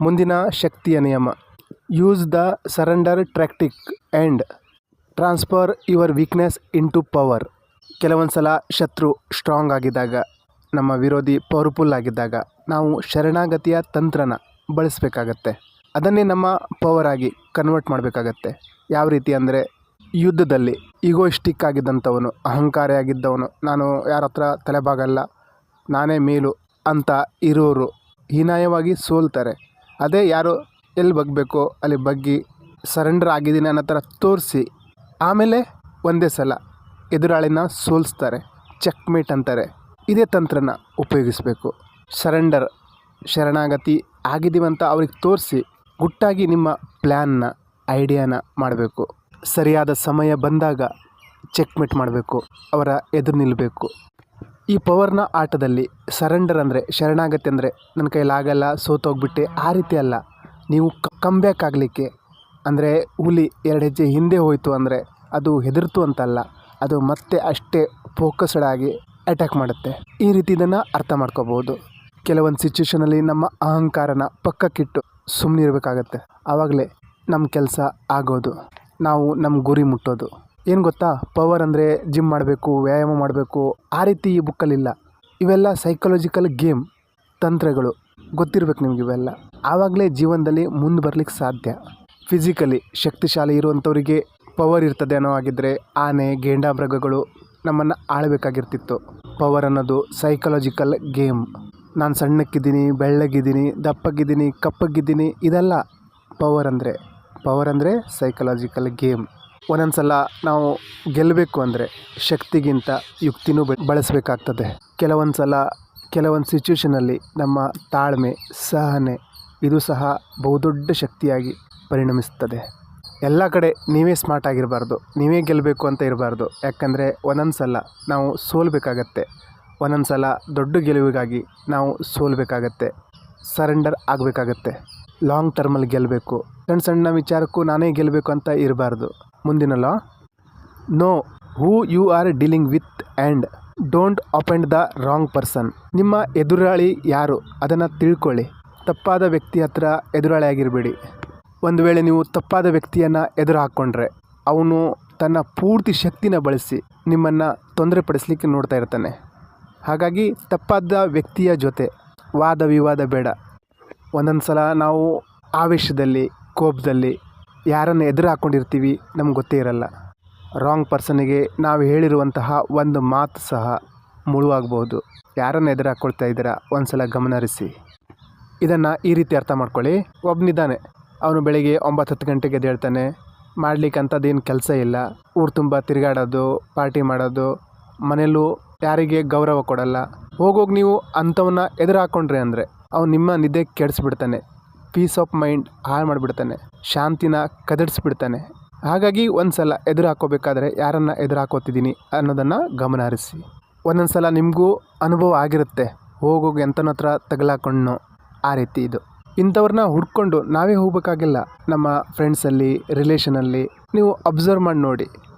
ಮುಂದಿನ ಶಕ್ತಿಯ ನಿಯಮ. Use the surrender tactic and transfer your weakness into power. ಕೆಲವೊಂದು ಸಲ ಶತ್ರು ಸ್ಟ್ರಾಂಗ್ ಆಗಿದ್ದಾಗ, ನಮ್ಮ ವಿರೋಧಿ ಪವರ್ಫುಲ್ ಆಗಿದ್ದಾಗ ನಾವು ಶರಣಾಗತಿಯ ತಂತ್ರನ ಬಳಸಬೇಕಾಗತ್ತೆ. ಅದನ್ನೇ ನಮ್ಮ ಪವರ್ ಆಗಿ ಕನ್ವರ್ಟ್ ಮಾಡಬೇಕಾಗತ್ತೆ. ಯಾವ ರೀತಿ ಅಂದರೆ, ಯುದ್ಧದಲ್ಲಿ ಈಗೋಯಿಸ್ಟಿಕ್ ಆಗಿದ್ದಂಥವನು, ಅಹಂಕಾರಿ ಆಗಿದ್ದವನು, ನಾನು ಯಾರ ಹತ್ರ ತಲೆಬಾಗಲ್ಲ, ನಾನೇ ಮೇಲು ಅಂತ ಇರೋರು ಹೀನಾಯವಾಗಿ ಸೋಲ್ತಾರೆ. ಅದೇ ಯಾರು ಎಲ್ಲಿ ಬಗ್ಬೇಕೋ ಅಲ್ಲಿ ಬಗ್ಗಿ ಸರೆಂಡರ್ ಆಗಿದ್ದೀನಿ ಅನ್ನೋ ಥರ ತೋರಿಸಿ ಆಮೇಲೆ ಒಂದೇ ಸಲ ಎದುರಾಳಿನ ಸೋಲಿಸ್ತಾರೆ, ಚೆಕ್ಮೇಟ್ ಅಂತಾರೆ. ಇದೇ ತಂತ್ರನ ಉಪಯೋಗಿಸಬೇಕು. ಶರಣಾಗತಿ ಆಗಿದ್ದೀವಂತ ಅವ್ರಿಗೆ ತೋರಿಸಿ ಗುಟ್ಟಾಗಿ ನಿಮ್ಮ ಪ್ಲ್ಯಾನ್ನ, ಐಡಿಯಾನ ಮಾಡಬೇಕು. ಸರಿಯಾದ ಸಮಯ ಬಂದಾಗ ಚೆಕ್ಮೇಟ್ ಮಾಡಬೇಕು, ಅವರ ಎದುರು ನಿಲ್ಲಬೇಕು. ಈ ಪವರ್ನ ಆಟದಲ್ಲಿ ಸರೆಂಡರ್ ಅಂದರೆ, ಶರಣಾಗತಿ ಅಂದರೆ ನನ್ನ ಕೈಲಾಗಲ್ಲ, ಸೋತೋಗ್ಬಿಟ್ಟೆ, ಆ ರೀತಿ ಅಲ್ಲ. ನೀವು ಕಮ್ಬ್ಯಾಕ್ ಆಗಲಿಕ್ಕೆ ಅಂದರೆ, ಹುಲಿ 2 ಹೆಜ್ಜೆ ಹಿಂದೆ ಹೋಯಿತು ಅಂದರೆ ಅದು ಹೆದರ್ತು ಅಂತಲ್ಲ, ಅದು ಮತ್ತೆ ಅಷ್ಟೇ ಫೋಕಸ್ಡ್ ಆಗಿ ಅಟ್ಯಾಕ್ ಮಾಡುತ್ತೆ. ಈ ರೀತಿ ಇದನ್ನು ಅರ್ಥ ಮಾಡ್ಕೋಬೋದು. ಕೆಲವೊಂದು ಸಿಚುವೇಷನಲ್ಲಿ ನಮ್ಮ ಅಹಂಕಾರನ ಪಕ್ಕಕ್ಕಿಟ್ಟು ಸುಮ್ಮನೆ ಇರಬೇಕಾಗತ್ತೆ. ಆವಾಗಲೇ ನಮ್ಮ ಕೆಲಸ ಆಗೋದು, ನಾವು ನಮ್ಮ ಗುರಿ ಮುಟ್ಟೋದು. ಏನು ಗೊತ್ತಾ, ಪವರ್ ಅಂದರೆ ಜಿಮ್ ಮಾಡಬೇಕು, ವ್ಯಾಯಾಮ ಮಾಡಬೇಕು, ಆ ರೀತಿ ಈ ಬುಕ್ಕಲ್ಲಿಲ್ಲ. ಇವೆಲ್ಲ ಸೈಕಾಲಜಿಕಲ್ ಗೇಮ್, ತಂತ್ರಗಳು ಗೊತ್ತಿರ್ಬೇಕು ನಿಮ್ಗೆ. ಇವೆಲ್ಲ ಆವಾಗಲೇ ಜೀವನದಲ್ಲಿ ಮುಂದೆ ಬರಲಿಕ್ಕೆ ಸಾಧ್ಯ. ಫಿಸಿಕಲಿ ಶಕ್ತಿಶಾಲಿ ಇರುವಂಥವರಿಗೆ ಪವರ್ ಇರ್ತದೆ ಅನ್ನೋ ಆಗಿದ್ದರೆ ಆನೆ, ಗೇಂಡಾಮೃಗಗಳು ನಮ್ಮನ್ನು ಆಳಬೇಕಾಗಿರ್ತಿತ್ತು. ಪವರ್ ಅನ್ನೋದು ಸೈಕಾಲಜಿಕಲ್ ಗೇಮ್. ನಾನು ಸಣ್ಣಕ್ಕಿದ್ದೀನಿ, ಬೆಳ್ಳಗಿದ್ದೀನಿ, ದಪ್ಪಗಿದ್ದೀನಿ, ಕಪ್ಪಗಿದ್ದೀನಿ, ಇದೆಲ್ಲ ಪವರ್ ಅಂದರೆ ಸೈಕಾಲಜಿಕಲ್ ಗೇಮ್. ಒಂದೊಂದು ಸಲ ನಾವು ಗೆಲ್ಲಬೇಕು ಅಂದರೆ ಶಕ್ತಿಗಿಂತ ಯುಕ್ತಿನೂ ಬಳಸಬೇಕಾಗ್ತದೆ. ಕೆಲವೊಂದು ಸಿಚುವೇಷನಲ್ಲಿ ನಮ್ಮ ತಾಳ್ಮೆ, ಸಹನೆ ಇದು ಸಹ ಬಹುದೊಡ್ಡ ಶಕ್ತಿಯಾಗಿ ಪರಿಣಮಿಸ್ತದೆ. ಎಲ್ಲ ಕಡೆ ನೀವೇ ಸ್ಮಾರ್ಟ್ ಆಗಿರಬಾರ್ದು, ನೀವೇ ಗೆಲ್ಲಬೇಕು ಅಂತ ಇರಬಾರ್ದು. ಯಾಕಂದರೆ ಒಂದೊಂದು ಸಲ ನಾವು ಸೋಲ್ಬೇಕಾಗತ್ತೆ, ಒಂದೊಂದು ಸಲ ದೊಡ್ಡ ಗೆಲುವಿಗಾಗಿ ನಾವು ಸೋಲ್ಬೇಕಾಗತ್ತೆ, ಸರೆಂಡರ್ ಆಗಬೇಕಾಗತ್ತೆ. ಲಾಂಗ್ ಟರ್ಮಲ್ಲಿ ಗೆಲ್ಲಬೇಕು. ಸಣ್ಣ ವಿಚಾರಕ್ಕೂ ನಾನೇ ಗೆಲ್ಲಬೇಕು ಅಂತ ಇರಬಾರ್ದು. ಮುಂದಿನ law, know who you are dealing with and don't offend the wrong person. ನಿಮ್ಮ ಎದುರಾಳಿ ಯಾರು ಅದನ್ನು ತಿಳ್ಕೊಳ್ಳಿ. ತಪ್ಪಾದ ವ್ಯಕ್ತಿ ಹತ್ರ ಎದುರಾಳಿ ಆಗಿರಬೇಡಿ. ಒಂದು ವೇಳೆ ನೀವು ತಪ್ಪಾದ ವ್ಯಕ್ತಿಯನ್ನು ಎದುರು ಹಾಕ್ಕೊಂಡ್ರೆ ಅವನು ತನ್ನ ಪೂರ್ತಿ ಶಕ್ತಿನ ಬಳಸಿ ನಿಮ್ಮನ್ನು ತೊಂದರೆ ಪಡಿಸ್ಲಿಕ್ಕೆ ನೋಡ್ತಾ ಇರ್ತಾನೆ. ಹಾಗಾಗಿ ತಪ್ಪಾದ ವ್ಯಕ್ತಿಯ ಜೊತೆ ವಾದ ವಿವಾದ ಬೇಡ. ಒಂದೊಂದು ಸಲ ನಾವು ಆವೇಶದಲ್ಲಿ, ಕೋಪದಲ್ಲಿ ಯಾರನ್ನು ಎದುರು ಹಾಕ್ಕೊಂಡಿರ್ತೀವಿ ನಮ್ಗೆ ಗೊತ್ತೇ ಇರಲ್ಲ. ರಾಂಗ್ ಪರ್ಸನಿಗೆ ನಾವು ಹೇಳಿರುವಂತಹ ಒಂದು ಮಾತು ಸಹ ಮುಳುವಾಗ್ಬೋದು. ಯಾರನ್ನು ಎದುರು ಹಾಕ್ಕೊಳ್ತಾ ಇದ್ದೀರಾ ಒಂದು ಸಲ ಗಮನಹರಿಸಿ. ಇದನ್ನು ಈ ರೀತಿ ಅರ್ಥ ಮಾಡ್ಕೊಳ್ಳಿ. ಒಬ್ಬನಿದ್ದಾನೆ, ಅವನು ಬೆಳಿಗ್ಗೆ 9-10 ಗಂಟೆಗೆ ಎದ್ದೇಳ್ತಾನೆ. ಮಾಡಲಿಕ್ಕೆ ಅಂಥದ್ದೇನು ಕೆಲಸ ಇಲ್ಲ. ಊರು ತುಂಬ ತಿರುಗಾಡೋದು, ಪಾರ್ಟಿ ಮಾಡೋದು, ಮನೆಯಲ್ಲೂ ಯಾರಿಗೆ ಗೌರವ ಕೊಡಲ್ಲ. ಹೋಗೋಗಿ ನೀವು ಅಂಥವನ್ನ ಎದುರು ಹಾಕ್ಕೊಂಡ್ರೆ ಅಂದರೆ ಅವ್ನು ನಿಮ್ಮ ನಿದ್ದೆ ಕೆಡಿಸ್ಬಿಡ್ತಾನೆ, ಪೀಸ್ ಆಫ್ ಮೈಂಡ್ ಹಾಳು ಮಾಡಿಬಿಡ್ತಾನೆ, ಶಾಂತಿನ ಕದಡಿಸ್ಬಿಡ್ತಾನೆ. ಹಾಗಾಗಿ ಒಂದು ಸಲ ಎದುರು ಹಾಕ್ಕೋಬೇಕಾದ್ರೆ ಯಾರನ್ನು ಎದುರು ಹಾಕೋತಿದ್ದೀನಿ ಅನ್ನೋದನ್ನು ಗಮನ ಹರಿಸಿ. ಒಂದೊಂದು ಸಲ ನಿಮಗೂ ಅನುಭವ ಆಗಿರುತ್ತೆ, ಹೋಗೋಗಿ ಎಂಥನ ಹತ್ರ ತಗಲಾಕೊಂಡು. ಆ ರೀತಿ ಇದು. ಇಂಥವ್ರನ್ನ ಹುಡ್ಕೊಂಡು ನಾವೇ ಹೋಗಬೇಕಾಗಿಲ್ಲ. ನಮ್ಮ ಫ್ರೆಂಡ್ಸಲ್ಲಿ, ರಿಲೇಷನಲ್ಲಿ ನೀವು ಅಬ್ಸರ್ವ್ ಮಾಡಿ ನೋಡಿ.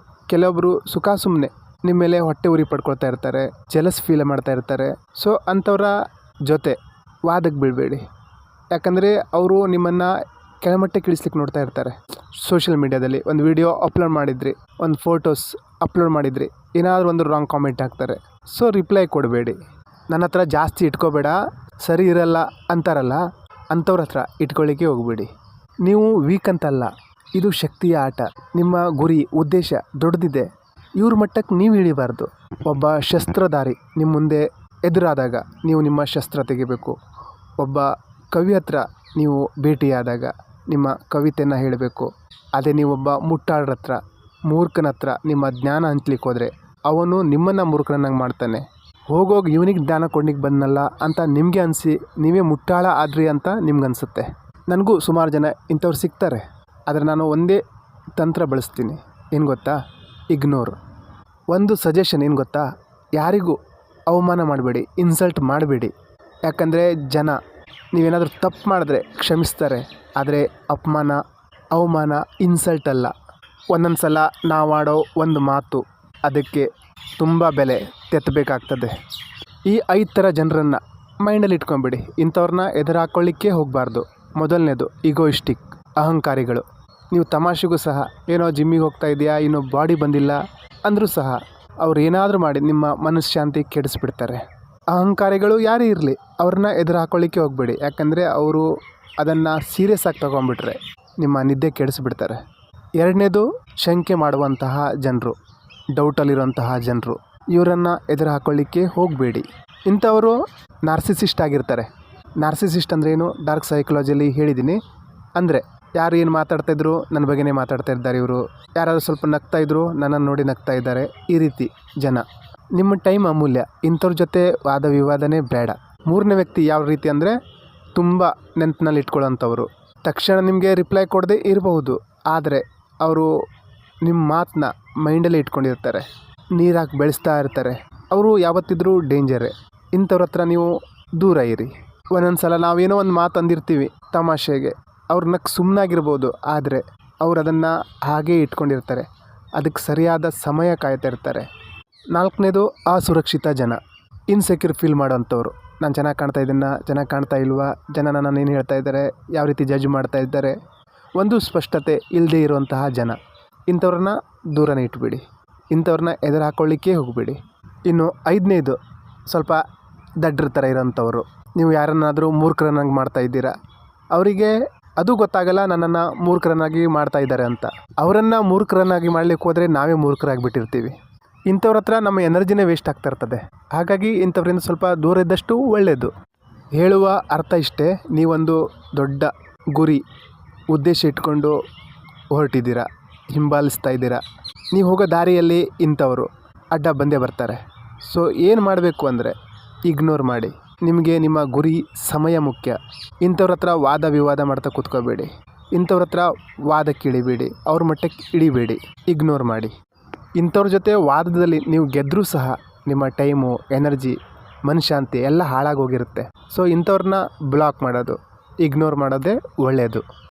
ಕೆಲವೊಬ್ಬರು ಸುಖ ಸುಮ್ಮನೆ ನಿಮ್ಮ ಮೇಲೆ ಹೊಟ್ಟೆ ಉರಿ ಪಡ್ಕೊಳ್ತಾ ಇರ್ತಾರೆ, ಜೆಲಸ್ ಫೀಲ್ ಮಾಡ್ತಾ ಇರ್ತಾರೆ. ಸೊ ಅಂಥವ್ರ ಜೊತೆ ವಾದಕ್ಕೆ ಬೀಳಬೇಡಿ. ಯಾಕಂದರೆ ಅವರು ನಿಮ್ಮನ್ನು ಕೆಳಮಟ್ಟಕ್ಕೆ ಇಳಿಸ್ಲಿಕ್ಕೆ ನೋಡ್ತಾ ಇರ್ತಾರೆ. ಸೋಷಿಯಲ್ ಮೀಡ್ಯಾದಲ್ಲಿ ಒಂದು ವಿಡಿಯೋ ಅಪ್ಲೋಡ್ ಮಾಡಿದ್ರಿ, ಒಂದು ಫೋಟೋಸ್ ಅಪ್ಲೋಡ್ ಮಾಡಿದ್ರಿ, ಏನಾದರೂ ಒಂದು ರಾಂಗ್ ಕಾಮೆಂಟ್ ಹಾಕ್ತಾರೆ. ಸೊ ರಿಪ್ಲೈ ಕೊಡಬೇಡಿ. ನನ್ನ ಹತ್ರ ಜಾಸ್ತಿ ಇಟ್ಕೋಬೇಡ, ಸರಿ ಇರಲ್ಲ ಅಂತಾರಲ್ಲ, ಅಂಥವ್ರ ಹತ್ರ ಇಟ್ಕೊಳ್ಳಿಕ್ಕೆ ಹೋಗ್ಬೇಡಿ. ನೀವು ವೀಕ್ ಅಂತಲ್ಲ, ಇದು ಶಕ್ತಿಯ ಆಟ. ನಿಮ್ಮ ಗುರಿ, ಉದ್ದೇಶ ದೊಡ್ಡದಿದೆ. ಇವ್ರ ಮಟ್ಟಕ್ಕೆ ನೀವು ಇಳಿಬಾರ್ದು. ಒಬ್ಬ ಶಸ್ತ್ರಧಾರಿ ನಿಮ್ಮ ಮುಂದೆ ಎದುರಾದಾಗ ನೀವು ನಿಮ್ಮ ಶಸ್ತ್ರ ತೆಗಿಬೇಕು. ಒಬ್ಬ ಕವಿ ಹತ್ರ ನೀವು ಭೇಟಿಯಾದಾಗ ನಿಮ್ಮ ಕವಿತೆಯನ್ನು ಹೇಳಬೇಕು. ಅದೇ ನೀವೊಬ್ಬ ಮುಟ್ಟಾಳ್ರ ಹತ್ರ, ಮೂರ್ಖನ ಹತ್ರ ನಿಮ್ಮ ಜ್ಞಾನ ಹಂಚ್ಲಿಕ್ಕೆ ಹೋದರೆ ಅವನು ನಿಮ್ಮನ್ನು ಮೂರ್ಖನನ್ನಾಗಿ ಮಾಡ್ತಾನೆ. ಹೋಗೋಗಿ ಇವನಿಗೆ ಜ್ಞಾನ ಕೊಡ್ಲಿಕ್ಕೆ ಬಂದನಲ್ಲ ಅಂತ ನಿಮಗೆ ಅನಿಸಿ ನೀವೇ ಮುಟ್ಟಾಳ ಆದ್ರಿ ಅಂತ ನಿಮ್ಗನ್ಸುತ್ತೆ. ನನಗೂ ಸುಮಾರು ಜನ ಇಂಥವ್ರು ಸಿಗ್ತಾರೆ. ಆದರೆ ನಾನು ಒಂದೇ ತಂತ್ರ ಬಳಸ್ತೀನಿ. ಏನು ಗೊತ್ತಾ? ಇಗ್ನೋರ್. ಒಂದು ಸಜೆಷನ್ ಏನು ಗೊತ್ತಾ? ಯಾರಿಗೂ ಅವಮಾನ ಮಾಡಬೇಡಿ, ಇನ್ಸಲ್ಟ್ ಮಾಡಬೇಡಿ. ಯಾಕಂದರೆ ಜನ ನೀವೇನಾದರೂ ತಪ್ಪು ಮಾಡಿದ್ರೆ ಕ್ಷಮಿಸ್ತಾರೆ, ಆದರೆ ಅಪಮಾನ, ಅವಮಾನ, ಇನ್ಸಲ್ಟ್ ಅಲ್ಲ. ಒಂದೊಂದು ಸಲ ನಾವಾಡೋ ಒಂದು ಮಾತು ಅದಕ್ಕೆ ತುಂಬ ಬೆಲೆ ತೆತ್ತಬೇಕಾಗ್ತದೆ. ಈ 5 ಥರ ಜನರನ್ನು ಮೈಂಡಲ್ಲಿ ಇಟ್ಕೊಂಬಿಡಿ. ಇಂಥವ್ರನ್ನ ಎದುರು ಹಾಕ್ಕೊಳ್ಳಿಕ್ಕೆ ಹೋಗಬಾರ್ದು. ಮೊದಲನೇದು ಈಗೋಯಿಸ್ಟಿಕ್, ಅಹಂಕಾರಿಗಳು. ನೀವು ತಮಾಷೆಗೂ ಸಹ ಏನೋ ಜಿಮ್ಮಿಗೆ ಹೋಗ್ತಾ ಇದೆಯಾ, ಇನ್ನೂ ಬಾಡಿ ಬಂದಿಲ್ಲ ಅಂದರೂ ಸಹ ಅವ್ರು ಏನಾದರೂ ಮಾಡಿ ನಿಮ್ಮ ಮನಃಶಾಂತಿ ಕೆಡಿಸ್ಬಿಡ್ತಾರೆ. ಅಹಂಕಾರಿಗಳು ಯಾರೇ ಇರಲಿ ಅವ್ರನ್ನ ಎದುರು ಹಾಕೊಳ್ಳಿಕ್ಕೆ ಹೋಗಬೇಡಿ. ಯಾಕಂದರೆ ಅವರು ಅದನ್ನು ಸೀರಿಯಸ್ ಆಗಿ ತೊಗೊಂಡ್ಬಿಟ್ರೆ ನಿಮ್ಮ ನಿದ್ದೆ ಕೆಡಿಸ್ಬಿಡ್ತಾರೆ. ಎರಡನೇದು ಶಂಕೆ ಮಾಡುವಂತಹ ಜನರು, ಡೌಟಲ್ಲಿರುವಂತಹ ಜನರು, ಇವರನ್ನು ಎದುರು ಹಾಕೊಳ್ಳಿಕ್ಕೆ ಹೋಗಬೇಡಿ. ಇಂಥವರು ನಾರ್ಸಿಸಿಸ್ಟ್ ಆಗಿರ್ತಾರೆ. ನಾರ್ಸಿಸಿಸ್ಟ್ ಅಂದರೆ ಏನು, ಡಾರ್ಕ್ ಸೈಕಾಲಜಿಯಲ್ಲಿ ಹೇಳಿದ್ದೀನಿ. ಅಂದರೆ ಯಾರು ಏನು ಮಾತಾಡ್ತಾಯಿದ್ರು ನನ್ನ ಬಗ್ಗೆನೇ ಮಾತಾಡ್ತಾ ಇದ್ದಾರೆ ಇವರು, ಯಾರಾದರೂ ಸ್ವಲ್ಪ ನಗ್ತಾಯಿದ್ರು ನನ್ನನ್ನು ನೋಡಿ ನಗ್ತಾ ಇದ್ದಾರೆ, ಈ ರೀತಿ ಜನ. ನಿಮ್ಮ ಟೈಮ್ ಅಮೂಲ್ಯ, ಇಂಥವ್ರ ಜೊತೆ ವಾದ ವಿವಾದನೇ ಬೇಡ. ಮೂರನೇ ವ್ಯಕ್ತಿ ಯಾವ ರೀತಿ ಅಂದರೆ ತುಂಬ ನೆನಪಿನಲ್ಲಿ ಇಟ್ಕೊಳ್ಳೋಂಥವ್ರು. ತಕ್ಷಣ ನಿಮಗೆ ರಿಪ್ಲೈ ಕೊಡದೇ ಇರಬಹುದು, ಆದರೆ ಅವರು ನಿಮ್ಮ ಮಾತನ್ನ ಮೈಂಡಲ್ಲಿ ಇಟ್ಕೊಂಡಿರ್ತಾರೆ, ನೀರಾಗಿ ಬೆಳೆಸ್ತಾ ಇರ್ತಾರೆ. ಅವರು ಯಾವತ್ತಿದ್ರೂ ಡೇಂಜರೇ. ಇಂಥವ್ರ ಹತ್ರ ನೀವು ದೂರ ಇರಿ. ಒಂದೊಂದು ಸಲ ನಾವೇನೋ ಒಂದು ಮಾತು ಅಂದಿರ್ತೀವಿ ತಮಾಷೆಗೆ, ಅವ್ರನ್ನ ಸುಮ್ಮನಾಗಿರ್ಬೋದು, ಆದರೆ ಅವ್ರು ಅದನ್ನು ಹಾಗೇ ಇಟ್ಕೊಂಡಿರ್ತಾರೆ. ಅದಕ್ಕೆ ಸರಿಯಾದ ಸಮಯ ಕಾಯ್ತಾ ಇರ್ತಾರೆ. ನಾಲ್ಕನೇದು ಅಸುರಕ್ಷಿತ ಜನ, ಇನ್ಸೆಕ್ಯೂರ್ ಫೀಲ್ ಮಾಡೋವಂಥವ್ರು. ನಾನು ಚೆನ್ನಾಗಿ ಕಾಣ್ತಾ ಇದ್ದೀನ, ಚೆನ್ನಾಗಿ ಕಾಣ್ತಾ ಇಲ್ವಾ, ಜನ ನನ್ನನ್ನು ಏನು ಹೇಳ್ತಾ ಇದ್ದಾರೆ, ಯಾವ ರೀತಿ ಜಡ್ಜ್ ಮಾಡ್ತಾ ಇದ್ದಾರೆ, ಒಂದು ಸ್ಪಷ್ಟತೆ ಇಲ್ಲದೇ ಇರುವಂತಹ ಜನ. ಇಂಥವ್ರನ್ನ ದೂರನೇ ಇಟ್ಬಿಡಿ. ಇಂಥವ್ರನ್ನ ಎದುರು ಹಾಕ್ಕೊಳ್ಳಿಕ್ಕೆ ಹೋಗಬೇಡಿ. ಇನ್ನು ಐದನೇದು ಸ್ವಲ್ಪ ದಡ್ರ ಥರ ಇರೋಂಥವ್ರು. ನೀವು ಯಾರನ್ನಾದರೂ ಮೂರ್ಖರನ್ನಾಗಿ ಮಾಡ್ತಾ ಇದ್ದೀರಾ, ಅವರಿಗೆ ಅದು ಗೊತ್ತಾಗಲ್ಲ ನನ್ನನ್ನು ಮೂರ್ಖರನ್ನಾಗಿ ಮಾಡ್ತಾ ಇದ್ದಾರೆ ಅಂತ. ಅವರನ್ನು ಮೂರ್ಖರನ್ನಾಗಿ ಮಾಡಲಿಕ್ಕೆ ಹೋದರೆ ನಾವೇ ಮೂರ್ಖರಾಗಿಬಿಟ್ಟಿರ್ತೀವಿ. ಇಂಥವ್ರ ಹತ್ರ ನಮ್ಮ ಎನರ್ಜಿನೇ ವೇಸ್ಟ್ ಆಗ್ತಾ ಇರ್ತದೆ. ಹಾಗಾಗಿ ಇಂಥವ್ರಿಂದ ಸ್ವಲ್ಪ ದೂರ ಇದ್ದಷ್ಟು ಒಳ್ಳೆಯದು. ಹೇಳುವ ಅರ್ಥ ಇಷ್ಟೇ, ನೀವೊಂದು ದೊಡ್ಡ ಗುರಿ ಉದ್ದೇಶ ಇಟ್ಕೊಂಡು ಹೊರಟಿದ್ದೀರಾ, ಹಿಂಬಾಲಿಸ್ತಾ ಇದ್ದೀರಾ. ನೀವು ಹೋಗೋ ದಾರಿಯಲ್ಲಿ ಇಂಥವರು ಅಡ್ಡ ಬಂದೇ ಬರ್ತಾರೆ. ಸೊ ಏನು ಮಾಡಬೇಕು ಅಂದರೆ ಇಗ್ನೋರ್ ಮಾಡಿ. ನಿಮಗೆ ನಿಮ್ಮ ಗುರಿ ಸಮಯ ಮುಖ್ಯ. ಇಂಥವ್ರ ಹತ್ರ ವಾದ ವಿವಾದ ಮಾಡ್ತಾ ಕೂತ್ಕೋಬೇಡಿ. ಇಂಥವ್ರ ಹತ್ರ ವಾದಕ್ಕೆ ಇಳಿಬೇಡಿ, ಅವ್ರ ಮಟ್ಟಕ್ಕೆ ಇಳಿಬೇಡಿ, ಇಗ್ನೋರ್ ಮಾಡಿ. ಇಂಥವ್ರ ಜೊತೆ ವಾದದಲ್ಲಿ ನೀವು ಗೆದ್ದರೂ ಸಹ ನಿಮ್ಮ ಟೈಮು, ಎನರ್ಜಿ, ಮನಃಶಾಂತಿ ಎಲ್ಲ ಹಾಳಾಗೋಗಿರುತ್ತೆ. ಸೊ ಇಂಥವ್ರನ್ನ ಬ್ಲಾಕ್ ಮಾಡೋದು, ಇಗ್ನೋರ್ ಮಾಡೋದೇ ಒಳ್ಳೆಯದು.